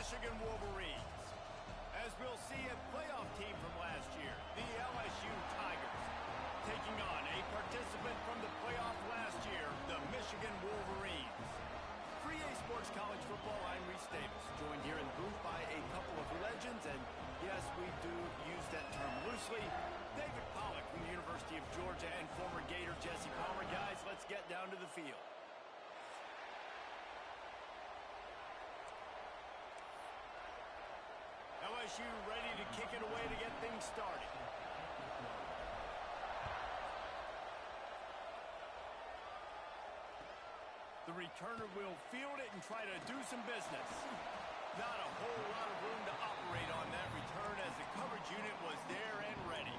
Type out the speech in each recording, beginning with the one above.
Michigan Wolverines. As we'll see, a playoff team from last year, the LSU Tigers, taking on a participant from the playoff last year, the Michigan Wolverines. For EA Sports College Football, I'm Reese Davis, joined here in the booth by a couple of legends, and yes, we do use that term loosely. David Pollack from the University of Georgia and former Gator Jesse Palmer. Guys, let's get down to the field. LSU ready to kick it away to get things started. The returner will field it and try to do some business. Not a whole lot of room to operate on that return as the coverage unit was there and ready.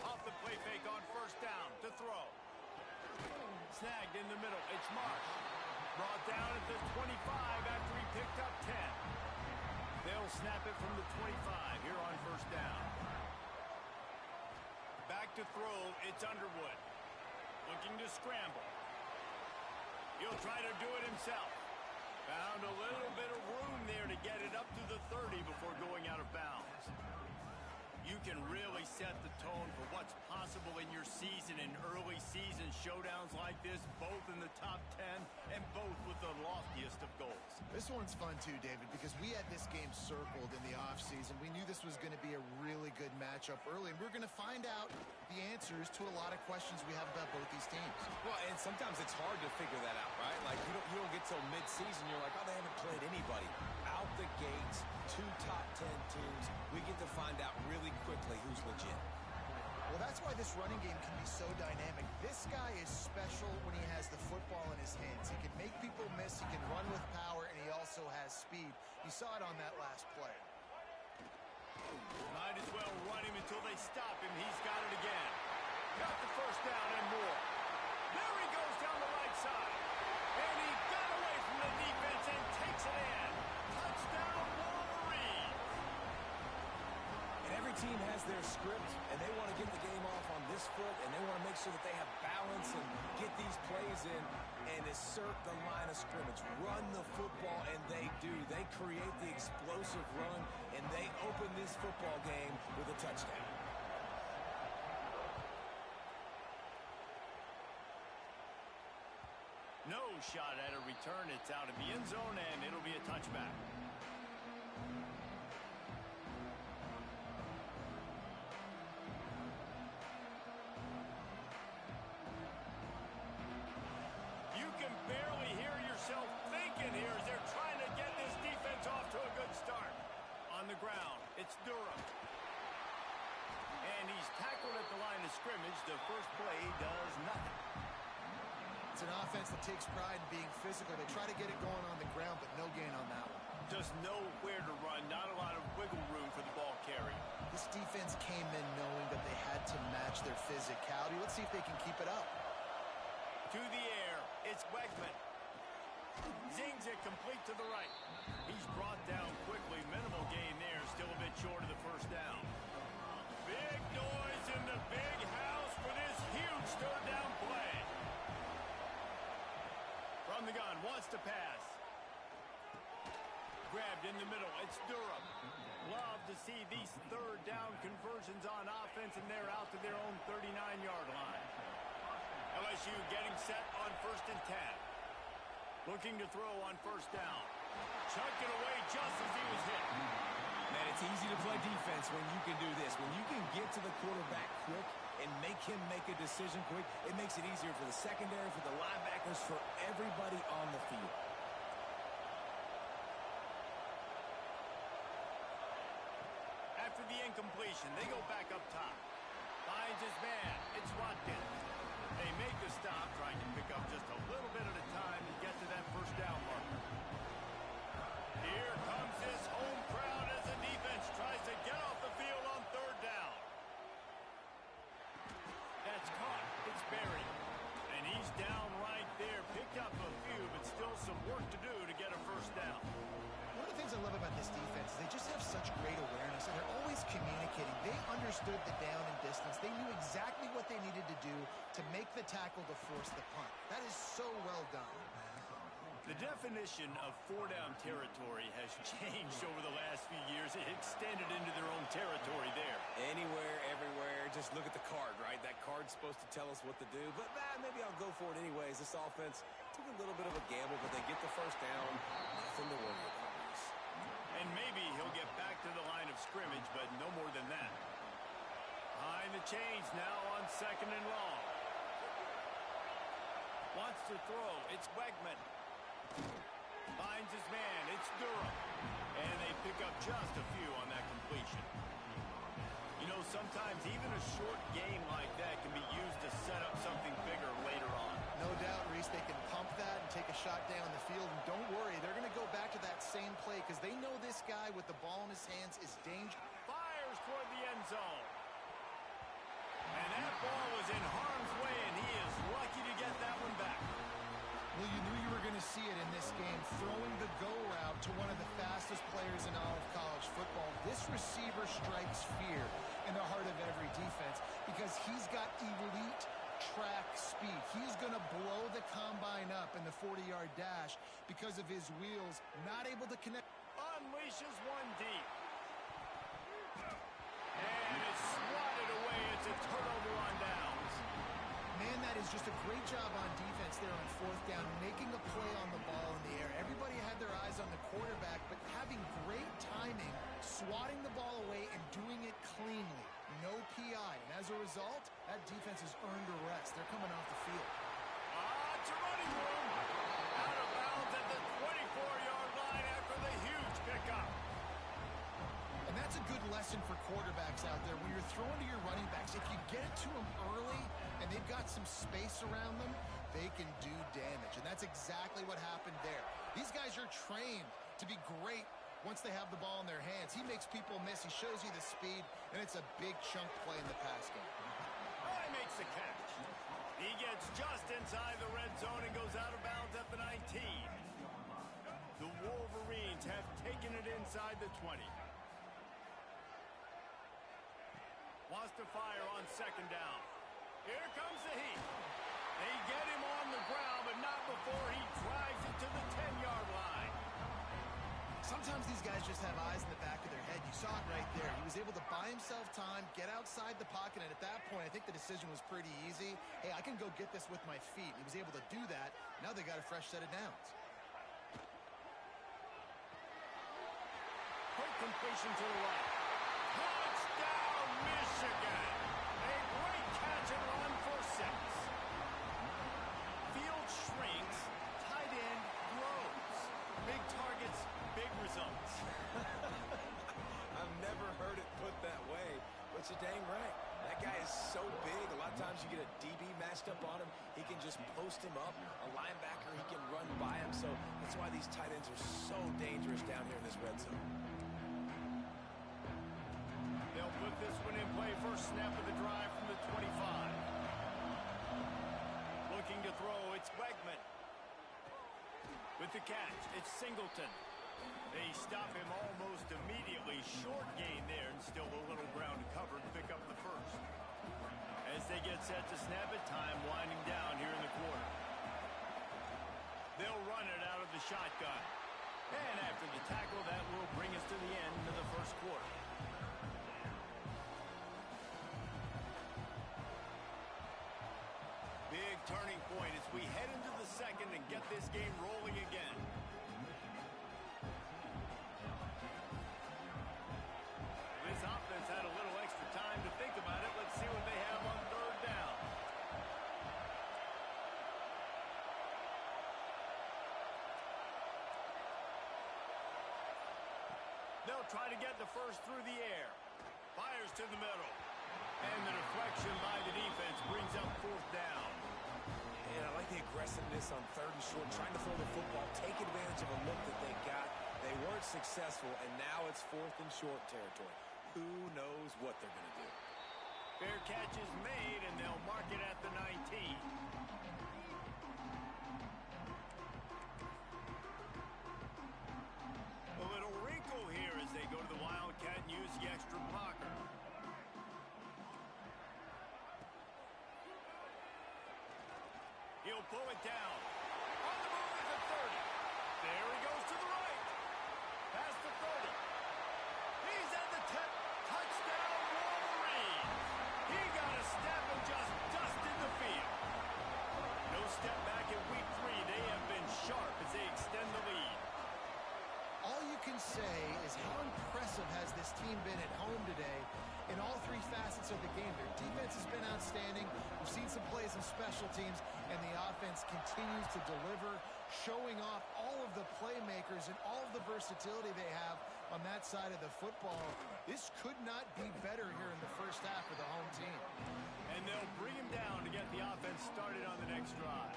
Off the play fake on first down to throw. Snagged in the middle. It's Marsh. Brought down at the 25 after he picked up 10. They'll snap it from the 25 here on first down. Back to throw. It's Underwood. Looking to scramble. He'll try to do it himself. Found a little bit of room there to get it up to the 30 before going out of bounds. You can really set the tone for what's possible in your season in early season showdowns like this, both in the top 10 and both with the loftiest of goals. This one's fun too, David, because we had this game circled in the offseason. We knew this was going to be a really good matchup early, and we're going to find out the answers to a lot of questions we have about both these teams. Well, and sometimes it's hard to figure that out, right? Like, you don't get till mid-season, you're like, oh, they haven't played anybody. Out the gates, 2 top 10 teams, we get to find out really quickly who's legit. Well, that's why this running game can be so dynamic. This guy is special when he has the football in his hands. He can make people miss, he can run with power, and he also has speed. You saw it on that last play. Might as well run him until they stop him. He's got it again. Got the first down and more. There he goes down the right side. And he got away from the defense and takes it in. Touchdown, Wolverine. And every team has their script, and they want to get the game off on this foot, and they want to make sure that they have balance and get these plays in and assert the line of scrimmage. Run the football, and they do. They create the explosive run, and they open this football game with a touchdown. No shot at a return. It's out of the end zone, and it'll be a touchback. You can barely hear yourself thinking here as they're trying to get this defense off to a good start. On the ground, it's Durham. And he's tackled at the line of scrimmage. The first play does nothing. It's an offense that takes pride in being physical. They try to get it going on the ground, but no gain on that one. Just nowhere to run. Not a lot of wiggle room for the ball carrier. This defense came in knowing that they had to match their physicality. Let's see if they can keep it up. To the air, it's Wegman. Zings it complete to the right. He's brought down quickly. Minimal gain there. Still a bit short of the first down. Big noise in the big house for this huge third down play. From the gun, wants to pass. Grabbed in the middle, it's Durham. Love to see these third down conversions on offense, and they're out to their own 39-yard line. LSU getting set on 1st and 10. Looking to throw on first down. Chucked it away just as he was hit. Man, it's easy to play defense when you can do this. When you can get to the quarterback quick and make him make a decision quick, it makes it easier for the secondary, for the linebackers, for everybody on the field. After the incompletion, they go back up top. Finds his man. It's Watkins. They make the stop, trying to pick up just a little bit at a time to get to that first down marker. Here comes this home crowd as the defense tries to get off the field on third down. That's caught. It's buried. And he's down right there. Picked up a few, but still some work to do to get a first down. One of the things I love about this defense is they just have such great awareness, and they're always communicating. They understood the down and distance. They knew exactly what they needed to do to make the tackle to force the punt. That is so well done. The definition of four-down territory has changed over the last few years. It extended into their own territory there. Anywhere, everywhere, just look at the card, right? That card's supposed to tell us what to do, but maybe I'll go for it anyways. This offense took a little bit of a gamble, but they get the first down. Nothing to worry about. And maybe he'll get back to the line of scrimmage, but no more than that. Behind the chains now on 2nd and long. Wants to throw. It's Wegman. Finds his man. It's Durham. And they pick up just a few on that completion. You know, sometimes even a short game like that can be used to set up something bigger later on. No doubt, Reese, they can pump that and take a shot down the field. And don't worry, they're going to go back to that same play because they know this guy with the ball in his hands is dangerous. Fires toward the end zone. And that ball was in harm's way, and he is lucky to get that one back. Well, you knew you were going to see it in this game, throwing the go route to one of the fastest players in all of college football. This receiver strikes fear in the heart of every defense because he's got elite track speed. He's going to blow the combine up in the 40-yard dash because of his wheels, not able to connect. Unleashes one deep. And it's swatted away. It's a turnover on downs. Man, that is just a great job on defense there on 4th down, making a play on the ball in the air. Everybody had their eyes on the quarterback, but having great timing, swatting the ball away, and doing it cleanly. No PI. And as a result, that defense has earned a rest. They're coming off the field. It's a running room. Out of bounds at the 24-yard line after the huge pickup. And that's a good lesson for quarterbacks out there. When you're throwing to your running backs, if you get it to them early and they've got some space around them, they can do damage. And that's exactly what happened there. These guys are trained to be great once they have the ball in their hands. He makes people miss. He shows you the speed, and it's a big chunk play in the pass game. He makes the catch. He gets just inside the red zone and goes out of bounds at the 19. The Wolverines have taken it inside the 20. Wants to fire on 2nd down. Here comes the heat. They get him on the ground, but not before he drives it to the 10-yard line. Sometimes these guys just have eyes in the back of their head. You saw it right there. He was able to buy himself time, get outside the pocket, and at that point, I think the decision was pretty easy. Hey, I can go get this with my feet. He was able to do that. Now they got a fresh set of downs. Quick completion to the right. Touchdown, Michigan! A great catch and run for 6. Field shrinks, tight end grows. Big targets, big results. I've never heard it put that way, but you're dang right. That guy is so big. A lot of times you get a DB matched up on him. He can just post him up. A linebacker, he can run by him. So that's why these tight ends are so dangerous down here in this red zone. They'll put this one in play. First snap of the drive from the 25. Looking to throw, it's Wegman. With the catch, it's Singleton. They stop him almost immediately. Short gain there, and still a little ground covered to pick up the first. As they get set to snap it, time winding down here in the quarter. They'll run it out of the shotgun. And after the tackle, that will bring us to the end of the first quarter. Big turning point as we head into the second and get this game rolling again. This offense had a little extra time to think about it. Let's see what they have on 3rd down. They'll try to get the first through the air. Fires to the middle. And the deflection by the defense brings up 4th down. And I like the aggressiveness on 3rd and short, trying to throw the football, take advantage of a look that they got. They weren't successful, and now it's 4th and short territory. Who knows what they're going to do? Fair catch is made, and they'll mark it at the 19. A little wrinkle here. go to the Wildcat and use the extra blocker. He'll pull it down. On the move at the 30. There he goes to the right. Past the 30. He's at the 10. Touchdown, Wolverine. He got a step and just dusted the field. No step back in week 3. They have been sharp as they extend the lead. All you can say is how impressive has this team been at home today in all 3 facets of the game. Their defense has been outstanding. We've seen some plays in special teams, and the offense continues to deliver, showing off all of the playmakers and all of the versatility they have on that side of the football. This could not be better here in the first half for the home team. And they'll bring him down to get the offense started on the next drive.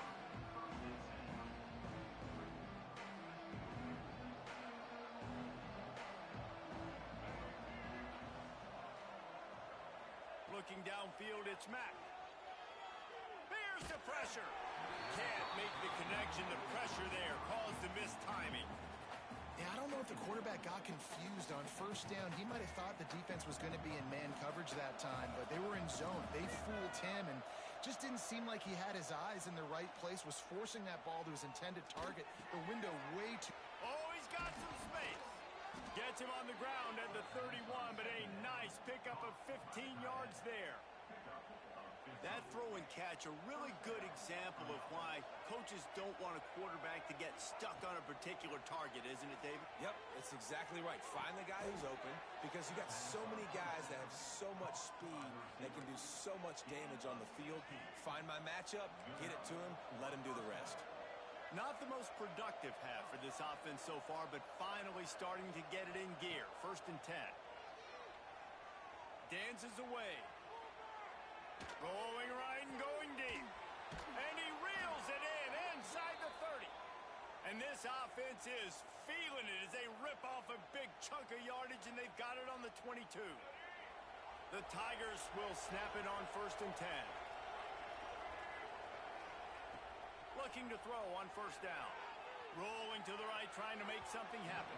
Looking downfield, it's Mack. Here's the pressure. Can't make the connection. The pressure there caused the missed timing. Yeah, I don't know if the quarterback got confused on first down. He might have thought the defense was going to be in man coverage that time, but they were in zone. They fooled him and just didn't seem like he had his eyes in the right place, was forcing that ball to his intended target. The window way too... Oh, he's got some space. Gets him on the ground at the 31, but a nice pickup of 15 yards there. That throw and catch, a really good example of why coaches don't want a quarterback to get stuck on a particular target, isn't it, David? Yep, it's exactly right. Find the guy who's open, because you got so many guys that have so much speed that can do so much damage on the field. Find my matchup, get it to him, let him do the rest. Not the most productive half for this offense so far, but finally starting to get it in gear. 1st and 10. Dances away. Rolling right and going deep. And he reels it in inside the 30. And this offense is feeling it as they rip off a big chunk of yardage, and they've got it on the 22. The Tigers will snap it on 1st and 10. Looking to throw on 1st down. Rolling to the right, trying to make something happen.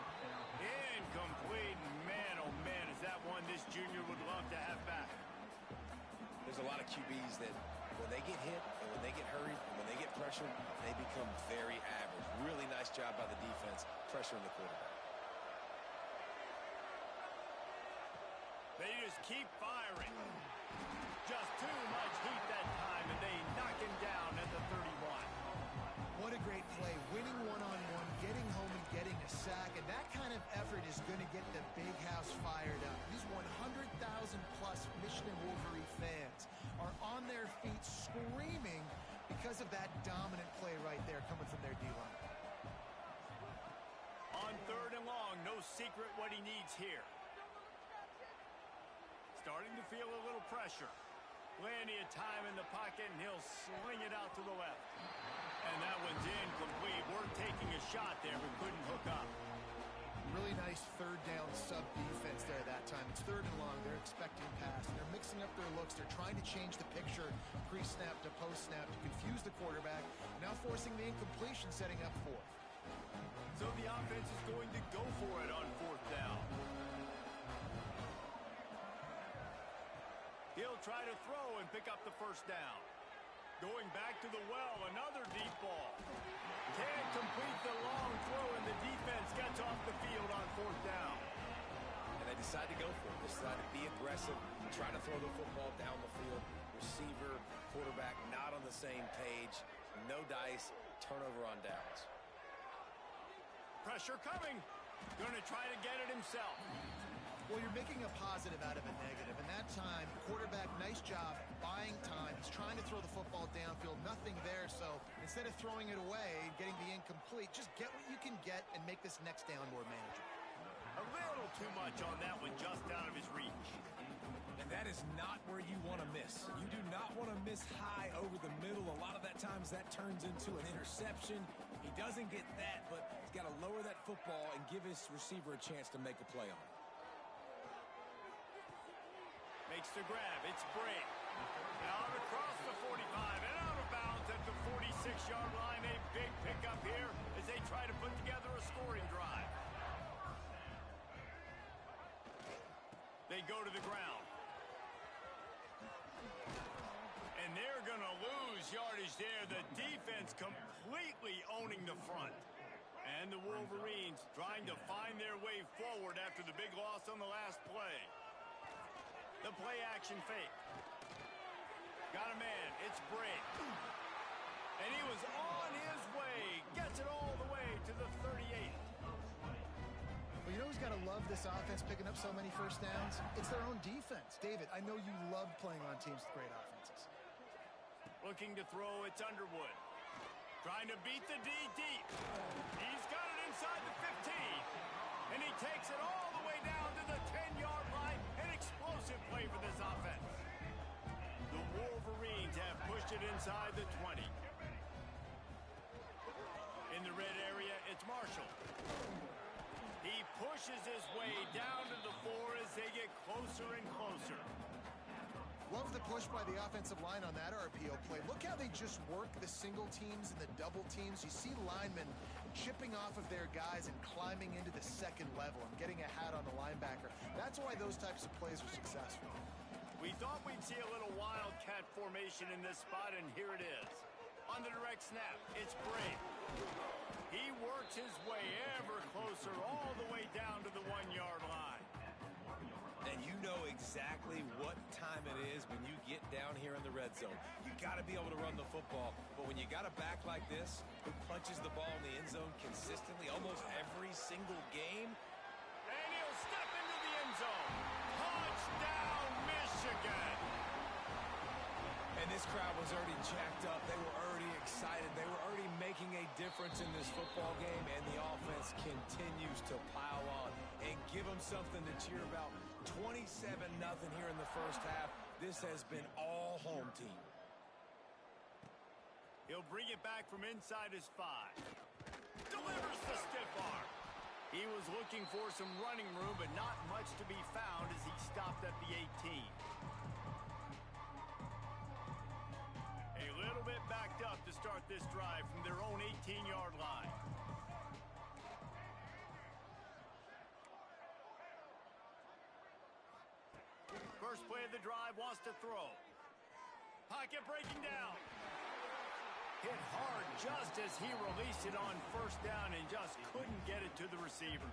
Incomplete. Man, oh man, is that one this junior would love to have back. There's a lot of QBs that when they get hit and when they get hurried and when they get pressured, they become very average. Really nice job by the defense pressuring the quarterback. They just keep firing. Just too much heat that time, and they knock him down at the 31. What a great play. Winning one-on-one, getting home and getting a sack, and that kind of effort is going to get the big house fired up. These 100,000-plus Michigan Wolverine fans are on their feet screaming because of that dominant play right there coming from their D-line. On 3rd and long, no secret what he needs here. Starting to feel a little pressure. Plenty of time in the pocket, and he'll sling it out to the left. And that one's incomplete. We're taking a shot there, but couldn't hook up. Really nice 3rd down sub-defense there that time. It's 3rd and long. They're expecting pass. They're mixing up their looks. They're trying to change the picture pre-snap to post-snap to confuse the quarterback. Now forcing the incompletion, setting up 4th. So the offense is going to go for it on 4th down. He'll try to throw and pick up the 1st down. Going back to the well, another deep ball. Can't complete the long throw, and the defense gets off the field on 4th down. And they decide to go for it. They decide to be aggressive, try to throw the football down the field. Receiver, quarterback, not on the same page. No dice, turnover on downs. Pressure coming. Going to try to get it himself. Well, you're making a positive out of a negative. And that time, quarterback, nice job, buying time. He's trying to throw the football downfield. Nothing there, so instead of throwing it away and getting the incomplete, just get what you can get and make this next down more manageable. A little too much on that one, just out of his reach. And that is not where you want to miss. You do not want to miss high over the middle. A lot of that times that turns into an interception. He doesn't get that, but he's got to lower that football and give his receiver a chance to make a play on it. Makes the grab. It's Bray. Out across the 45 and out of bounds at the 46-yard line. A big pickup here as they try to put together a scoring drive. They go to the ground. And they're going to lose yardage there. The defense completely owning the front. And the Wolverines trying to find their way forward after the big loss on the last play. The play action fake. Got a man. It's Bray. And he was on his way. Gets it all the way to the 38. Well, you know who's got to love this offense picking up so many first downs? It's their own defense. David, I know you love playing on teams with great offenses. Looking to throw, it's Underwood. Trying to beat the D deep. He's got it inside the 15. And he takes it all the way down to the 10-yard line. An explosive play for this offense. The Wolverines have pushed it inside the 20. In the red area, it's Marshall. He pushes his way down to the 4 as they get closer and closer. Love the push by the offensive line on that RPO play. Look how they just work the single teams and the double teams. You see linemen chipping off of their guys and climbing into the second level and getting a hat on the linebacker. That's why those types of plays are successful. We thought we'd see a little wildcat formation in this spot, and here it is. On the direct snap, it's Bray. He works his way ever closer all the way down to the 1-yard line. And you know exactly what time it is when you get down here in the red zone. You got to be able to run the football. But when you got a back like this who punches the ball in the end zone consistently almost every single game. And he'll step into the end zone. Touchdown, Michigan. And this crowd was already jacked up. They were already excited. They were already making a difference in this football game. And the offense continues to pile on and give them something to cheer about. 27-0 here in the first half. This has been all home team. He'll bring it back from inside his 5. Delivers the stiff arm. He was looking for some running room, but not much to be found as he stopped at the 18. A little bit backed up to start this drive from their own 18-yard line. First play of the drive, wants to throw. Pocket breaking down. Hit hard just as he released it on first down and just couldn't get it to the receiver.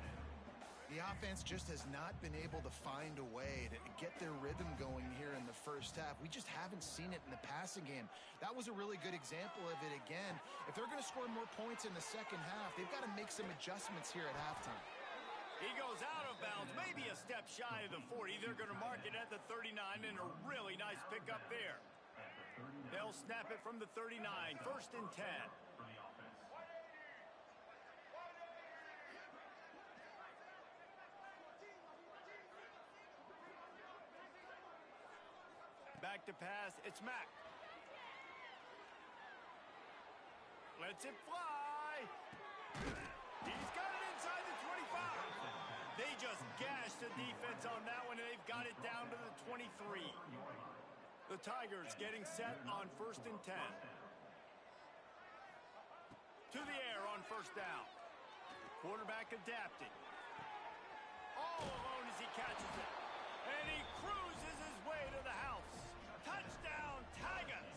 The offense just has not been able to find a way to get their rhythm going here in the first half. We just haven't seen it in the passing game. That was a really good example of it again. If they're going to score more points in the second half, they've got to make some adjustments here at halftime. He goes out of bounds, maybe a step shy of the 40. They're going to mark it at the 39, and a really nice pickup there. They'll snap it from the 39, 1st and 10. Back to pass, it's Mack. Lets it fly. He's got it inside the 25. They just gashed the defense on that one, and they've got it down to the 23. The Tigers getting set on 1st and 10. To the air on 1st down. Quarterback adapting. All alone as he catches it. And he cruises his way to the house. Touchdown, Tigers!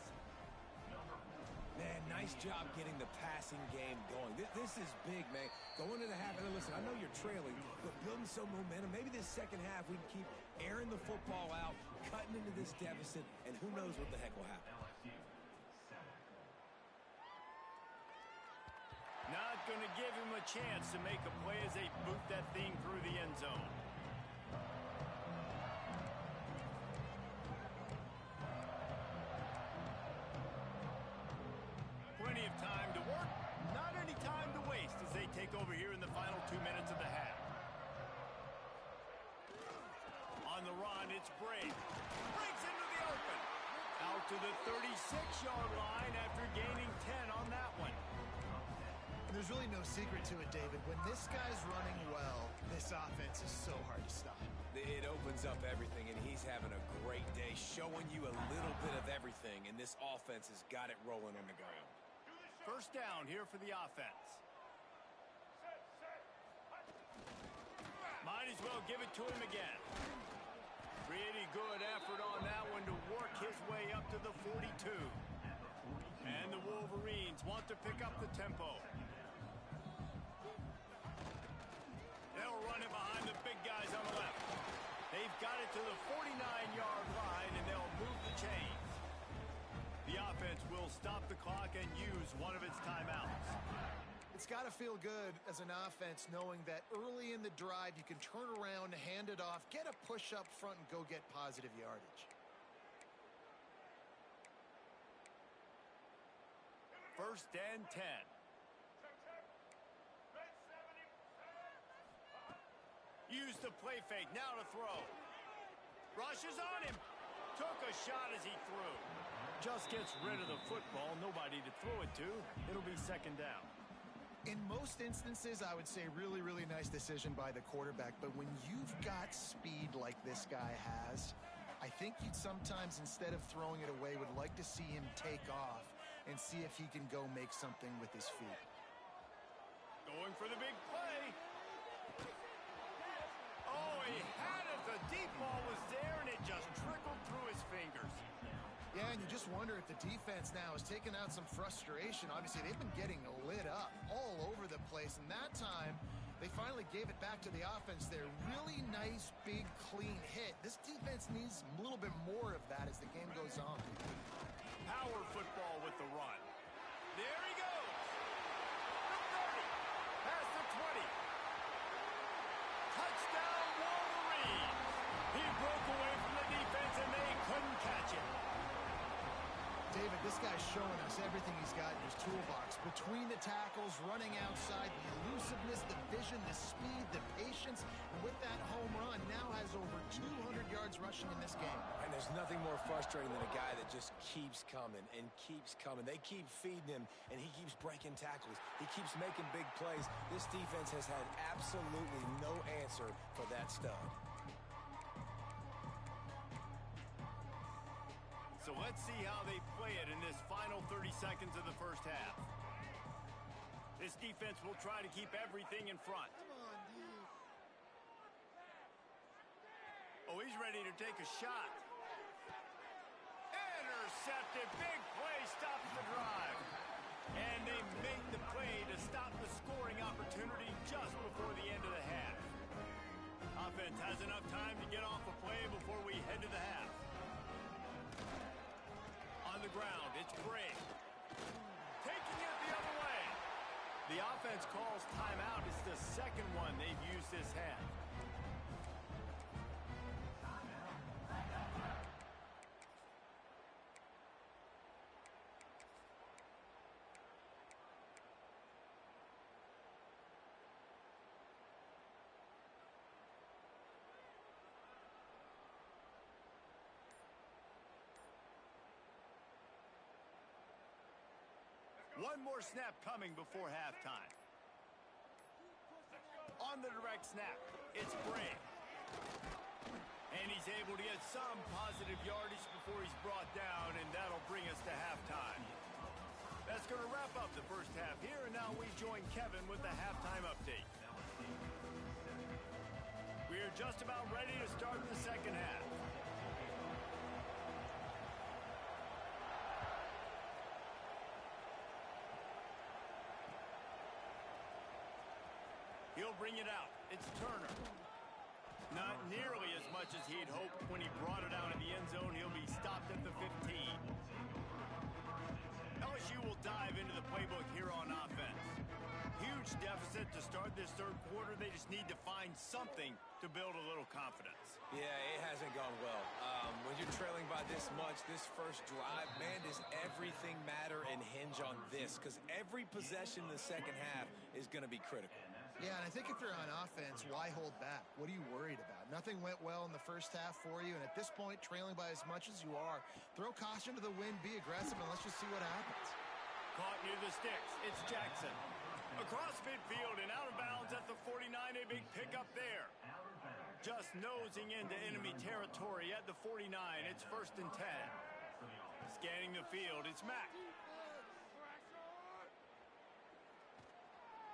Man, nice job getting the passing game going. This is big, man. Going into the half, and listen, I know you're trailing, but building some momentum. Maybe this second half we can keep airing the football out, cutting into this deficit, and who knows what the heck will happen. Not going to give him a chance to make a play as they boot that thing through the end zone. Plenty of time to work, not any time to waste as they take over here in the final 2 minutes of the half. On the run, it's Bray. Breaks into the open. Out to the 36-yard line after gaining 10 on that one. There's really no secret to it, David. When this guy's running well, this offense is so hard to stop. It opens up everything, and he's having a great day, showing you a little bit of everything, and this offense has got it rolling on the ground. First down here for the offense. Might as well give it to him again. Pretty good effort on that one to work his way up to the 42. And the Wolverines want to pick up the tempo. They'll run it behind the big guys on the left. They've got it to the 49-yard line, and they'll move the chains. The offense will stop the clock and use one of its timeouts. It's got to feel good as an offense knowing that early in the drive you can turn around, hand it off, get a push up front, and go get positive yardage. First and 10. Use the play fake, now to throw. Rushes on him. Took a shot as he threw. Just gets rid of the football, nobody to throw it to. It'll be second down. In most instances, I would say really, really nice decision by the quarterback. But when you've got speed like this guy has, I think you'd sometimes, instead of throwing it away, would like to see him take off and see if he can go make something with his feet. Going for the big play. Oh, he had it. The deep ball was there, and it just trickled through his fingers. Yeah, and you just wonder if the defense now is taking out some frustration. Obviously, they've been getting lit up all over the place, and that time, they finally gave it back to the offense there. Really nice, big, clean hit. This defense needs a little bit more of that as the game goes on. Power football with the run. There he goes. The 30. Past the 20. Touchdown, Wolverines. He broke away from the defense, and they couldn't catch him. David, this guy's showing us everything he's got in his toolbox. Between the tackles, running outside, the elusiveness, the vision, the speed, the patience, and with that home run, now has over 200 yards rushing in this game. And there's nothing more frustrating than a guy that just keeps coming and keeps coming. They keep feeding him, and he keeps breaking tackles. He keeps making big plays. This defense has had absolutely no answer for that stud. So let's see how they play it in this final 30 seconds of the first half. This defense will try to keep everything in front. Oh, he's ready to take a shot. Intercepted. Big play stops the drive. And they make the play to stop the scoring opportunity just before the end of the half. Offense has enough time to get off a play before we head to the half. On the ground, it's Bray. Taking it the other way. The offense calls timeout. It's the second one they've used this half. One more snap coming before halftime. On the direct snap, it's Bray. And he's able to get some positive yardage before he's brought down, and that'll bring us to halftime. That's going to wrap up the first half here, and now we join Kevin with the halftime update. We are just about ready to start the second half. He'll bring it out. It's Turner. Not nearly as much as he'd hoped when he brought it out in the end zone. He'll be stopped at the 15. LSU will dive into the playbook here on offense. Huge deficit to start this third quarter. They just need to find something to build a little confidence. Yeah, it hasn't gone well. When you're trailing by this much, this first drive, man, does everything matter and hinge on this? Because every possession in the second half is going to be critical. Yeah, and I think if you're on offense, why hold back? What are you worried about? Nothing went well in the first half for you, and at this point, trailing by as much as you are, throw caution to the wind, be aggressive, and let's just see what happens. Caught near the sticks. It's Jackson. Across midfield and out of bounds at the 49, a big pickup there. Just nosing into enemy territory at the 49. It's first and 10. Scanning the field, it's Mack.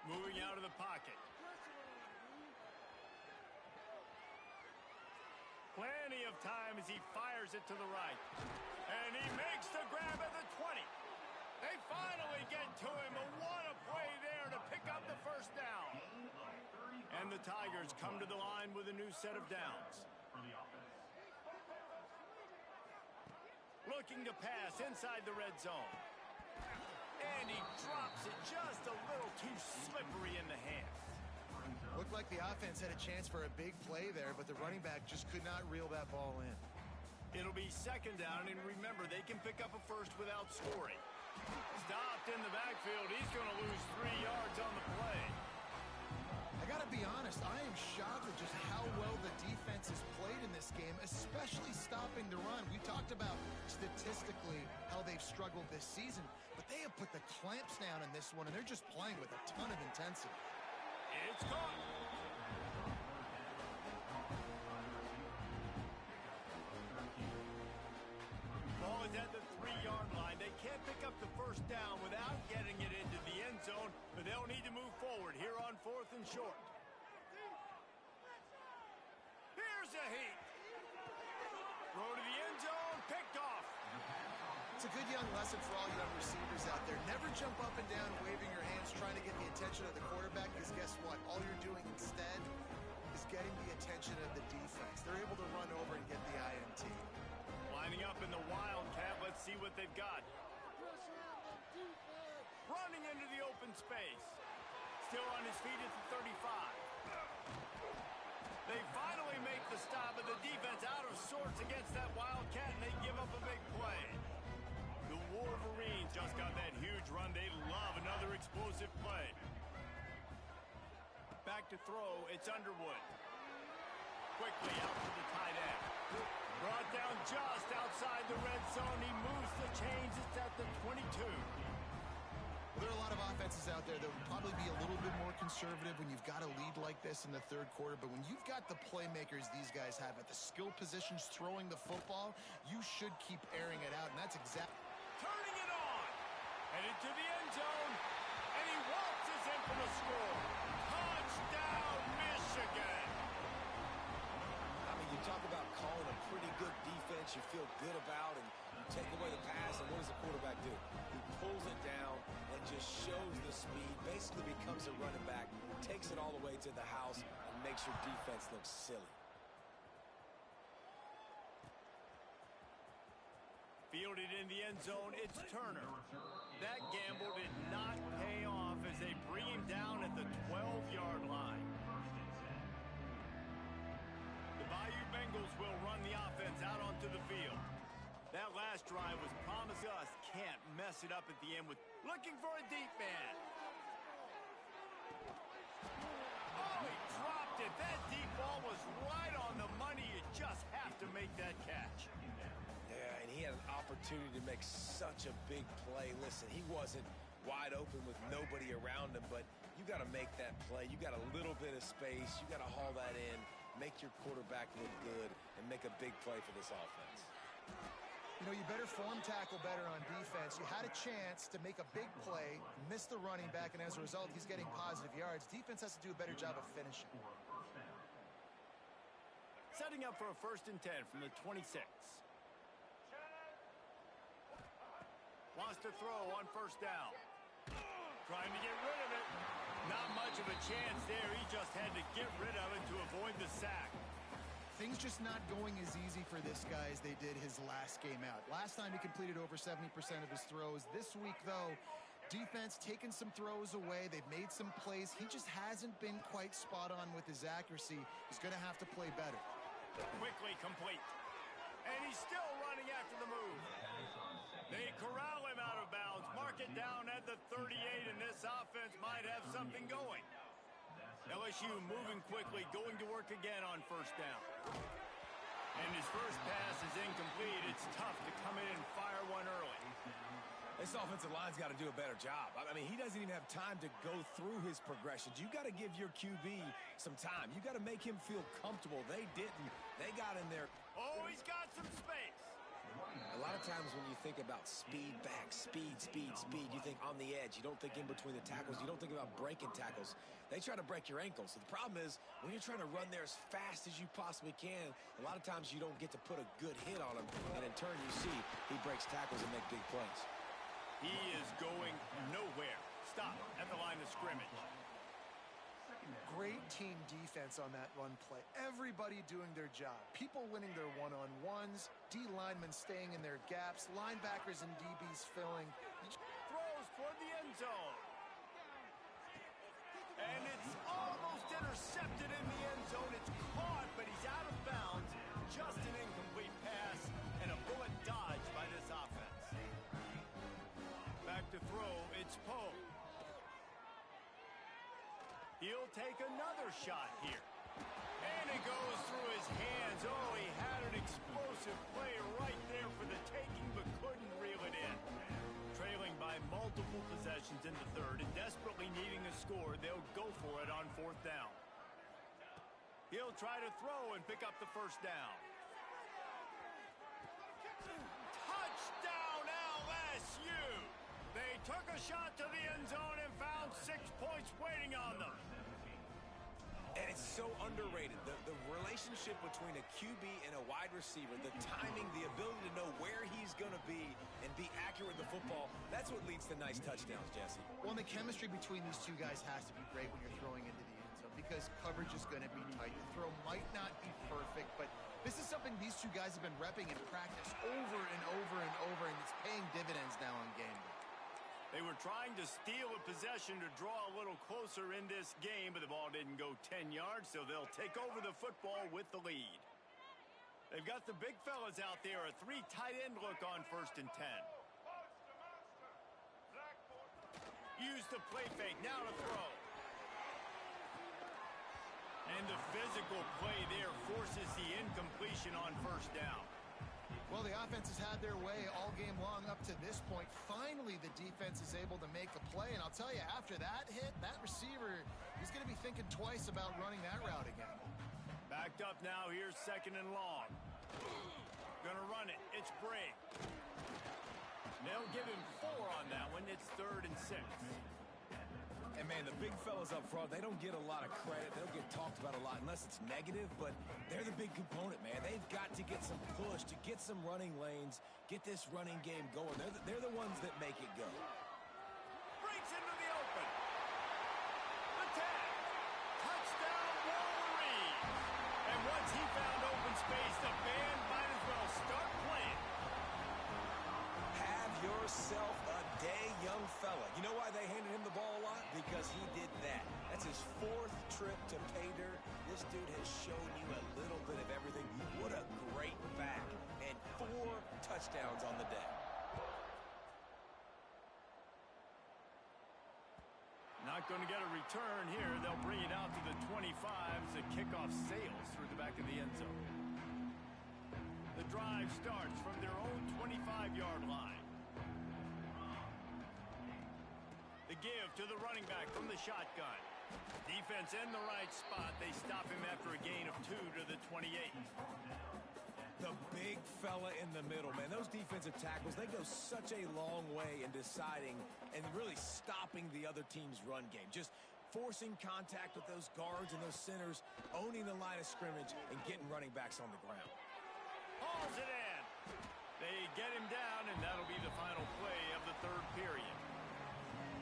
Moving out of the pocket. Plenty of time as he fires it to the right. And he makes the grab at the 20. They finally get to him. What a play there to pick up the first down. And the Tigers come to the line with a new set of downs. Looking to pass inside the red zone. And he drops it just a little too slippery in the hands. Looked like the offense had a chance for a big play there, but the running back just could not reel that ball in. It'll be second down, and remember, they can pick up a first without scoring. Stopped in the backfield. He's going to lose 3 yards on the play. I got to be honest, I am shocked at just how well the defense has played in this game, especially stopping the run. We talked about statistically how they've struggled this season, but they have put the clamps down in this one, and they're just playing with a ton of intensity. It's caught. Ball is at the 3-yard line. They can't pick up the first down without getting it into the end zone, but they'll need to move forward here on 4th and short. Here's a heat. Throw to the end zone, picked off. It's a good young lesson for all young receivers out there. Never jump up and down waving your hands trying to get the attention of the quarterback, because guess what? All you're doing instead is getting the attention of the defense. They're able to run over and get the INT. Lining up in the Wildcat. Let's see what they've got. Running into the open space. Still on his feet at the 35. They finally make the stop, but the defense out of sorts against that Wildcat, and they give up a big play. The Wolverines just got that huge run. They love another explosive play. Back to throw. It's Underwood. Quickly out to the tight end. Brought down just outside the red zone. He moves the chains. It's at the 22. There are a lot of offenses out there that would probably be a little bit more conservative when you've got a lead like this in the third quarter. But when you've got the playmakers these guys have at the skill positions throwing the football, you should keep airing it out. And that's exactly... Turning it on. Headed to the end zone. And he waltzes in for the score. Touchdown, Michigan. I mean, you talk about calling a pretty good defense you feel good about, and you take away the pass, and what does the quarterback do? He pulls it down and just shows the speed, basically becomes a running back, takes it all the way to the house, and makes your defense look silly. Fielded in the end zone, it's Turner. That gamble did not pay off as they bring him down at the 12-yard line. The Bayou Bengals will run the offense out onto the field. That last drive was promised. Just can't mess it up at the end with looking for a deep man. Oh, he dropped it. That deep ball was right on the money. You just have to make that catch. Yeah, and he had an opportunity to make such a big play. Listen, he wasn't wide open with nobody around him, but you got to make that play. You got a little bit of space. You got to haul that in, make your quarterback look good, and make a big play for this offense. You know, you better form tackle better on defense. You had a chance to make a big play, miss the running back, and as a result, he's getting positive yards. Defense has to do a better job of finishing. Setting up for a 1st and 10 from the 26. Wants to throw on 1st down. Trying to get rid of it. Not much of a chance there. He just had to get rid of it to avoid the sack. Things just not going as easy for this guy as they did his last game out. Last time he completed over 70% of his throws. This week, though, defense taking some throws away. They've made some plays. He just hasn't been quite spot on with his accuracy. He's going to have to play better. Quickly complete. And he's still running after the move. They corral him out of bounds. Mark it down at the 38, and this offense might have something going. LSU moving quickly, going to work again on 1st down. And his first pass is incomplete. It's tough to come in and fire one early. This offensive line's got to do a better job. I mean, he doesn't even have time to go through his progressions. You got to give your QB some time. You got to make him feel comfortable. They didn't. They got in there. Oh, he's got some space. A lot of times times when you think about speed back, speed, you think on the edge. You don't think in between the tackles. You don't think about breaking tackles. They try to break your ankles. So the problem is when you're trying to run there as fast as you possibly can, a lot of times you don't get to put a good hit on him. And in turn, you see he breaks tackles and make big plays. He is going nowhere. Stop at the line of scrimmage. Great team defense on that run play. Everybody doing their job. People winning their one-on-ones, D linemen staying in their gaps, linebackers and DBs filling. Throws toward the end zone. And it's almost intercepted in the end zone. It's caught, but he's out of bounds. Just an incomplete pass and a bullet dodged by this offense. Back to throw, it's Poe. He'll take another shot here. And it goes through his hands. Oh, he had an explosive play right there for the taking, but couldn't reel it in. Trailing by multiple possessions in the third and desperately needing a score, they'll go for it on fourth down. He'll try to throw and pick up the first down. Touchdown, LSU! They took a shot to the end zone and found 6 points waiting on them. And it's so underrated. The relationship between a QB and a wide receiver, the timing, the ability to know where he's going to be and be accurate with the football, that's what leads to nice touchdowns, Jesse. Well, and the chemistry between these two guys has to be great when you're throwing into the end zone because coverage is going to be tight. The throw might not be perfect, but this is something these two guys have been repping in practice over and over and over, and it's paying dividends now on game day. They were trying to steal a possession to draw a little closer in this game, but the ball didn't go 10 yards, so they'll take over the football with the lead. They've got the big fellas out there, a 3 tight end look on 1st and 10. Use the play fake, now to throw. And the physical play there forces the incompletion on 1st down. Well, the offense has had their way all game long up to this point. Finally, the defense is able to make a play. And I'll tell you, after that hit, that receiver, he's going to be thinking twice about running that route again. Backed up now. Here's 2nd and long. Going to run it. It's Bray. They'll give him 4 on that one. It's 3rd and 6. And, man, the big fellas up front, they don't get a lot of credit. They don't get talked about a lot unless it's negative, but they're the big component, man. They've got to get some push, to get some running lanes, get this running game going. They're the ones that make it go. Breaks into the open. The tag. Touchdown, Wolverine. And once he found open space, the band might as well start playing. Have yourself a day, young fella. You know why they handed him the ball a lot? Because he did that. That's his 4th trip to pay dirt. This dude has shown you a little bit of everything. What a great back. And 4 touchdowns on the day. Not going to get a return here. They'll bring it out to the 25 as the kickoff sails through the back of the end zone. The drive starts from their own 25-yard line. The give to the running back from the shotgun. Defense in the right spot. They stop him after a gain of 2 to the 28. The big fella in the middle, man. Those defensive tackles, they go such a long way in deciding and really stopping the other team's run game. Just forcing contact with those guards and those centers, owning the line of scrimmage, and getting running backs on the ground. Hauls it in. They get him down, and that'll be the final play of the 3rd period.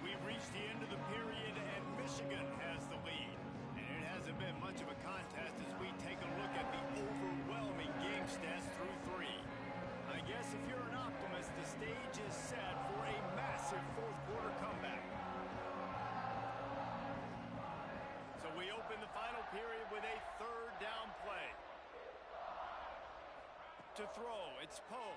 We've reached the end of the period, and Michigan has the lead. And it hasn't been much of a contest as we take a look at the overwhelming game stats through 3. I guess if you're an optimist, the stage is set for a massive 4th quarter comeback. So we open the final period with a 3rd down play. To throw, it's Poe.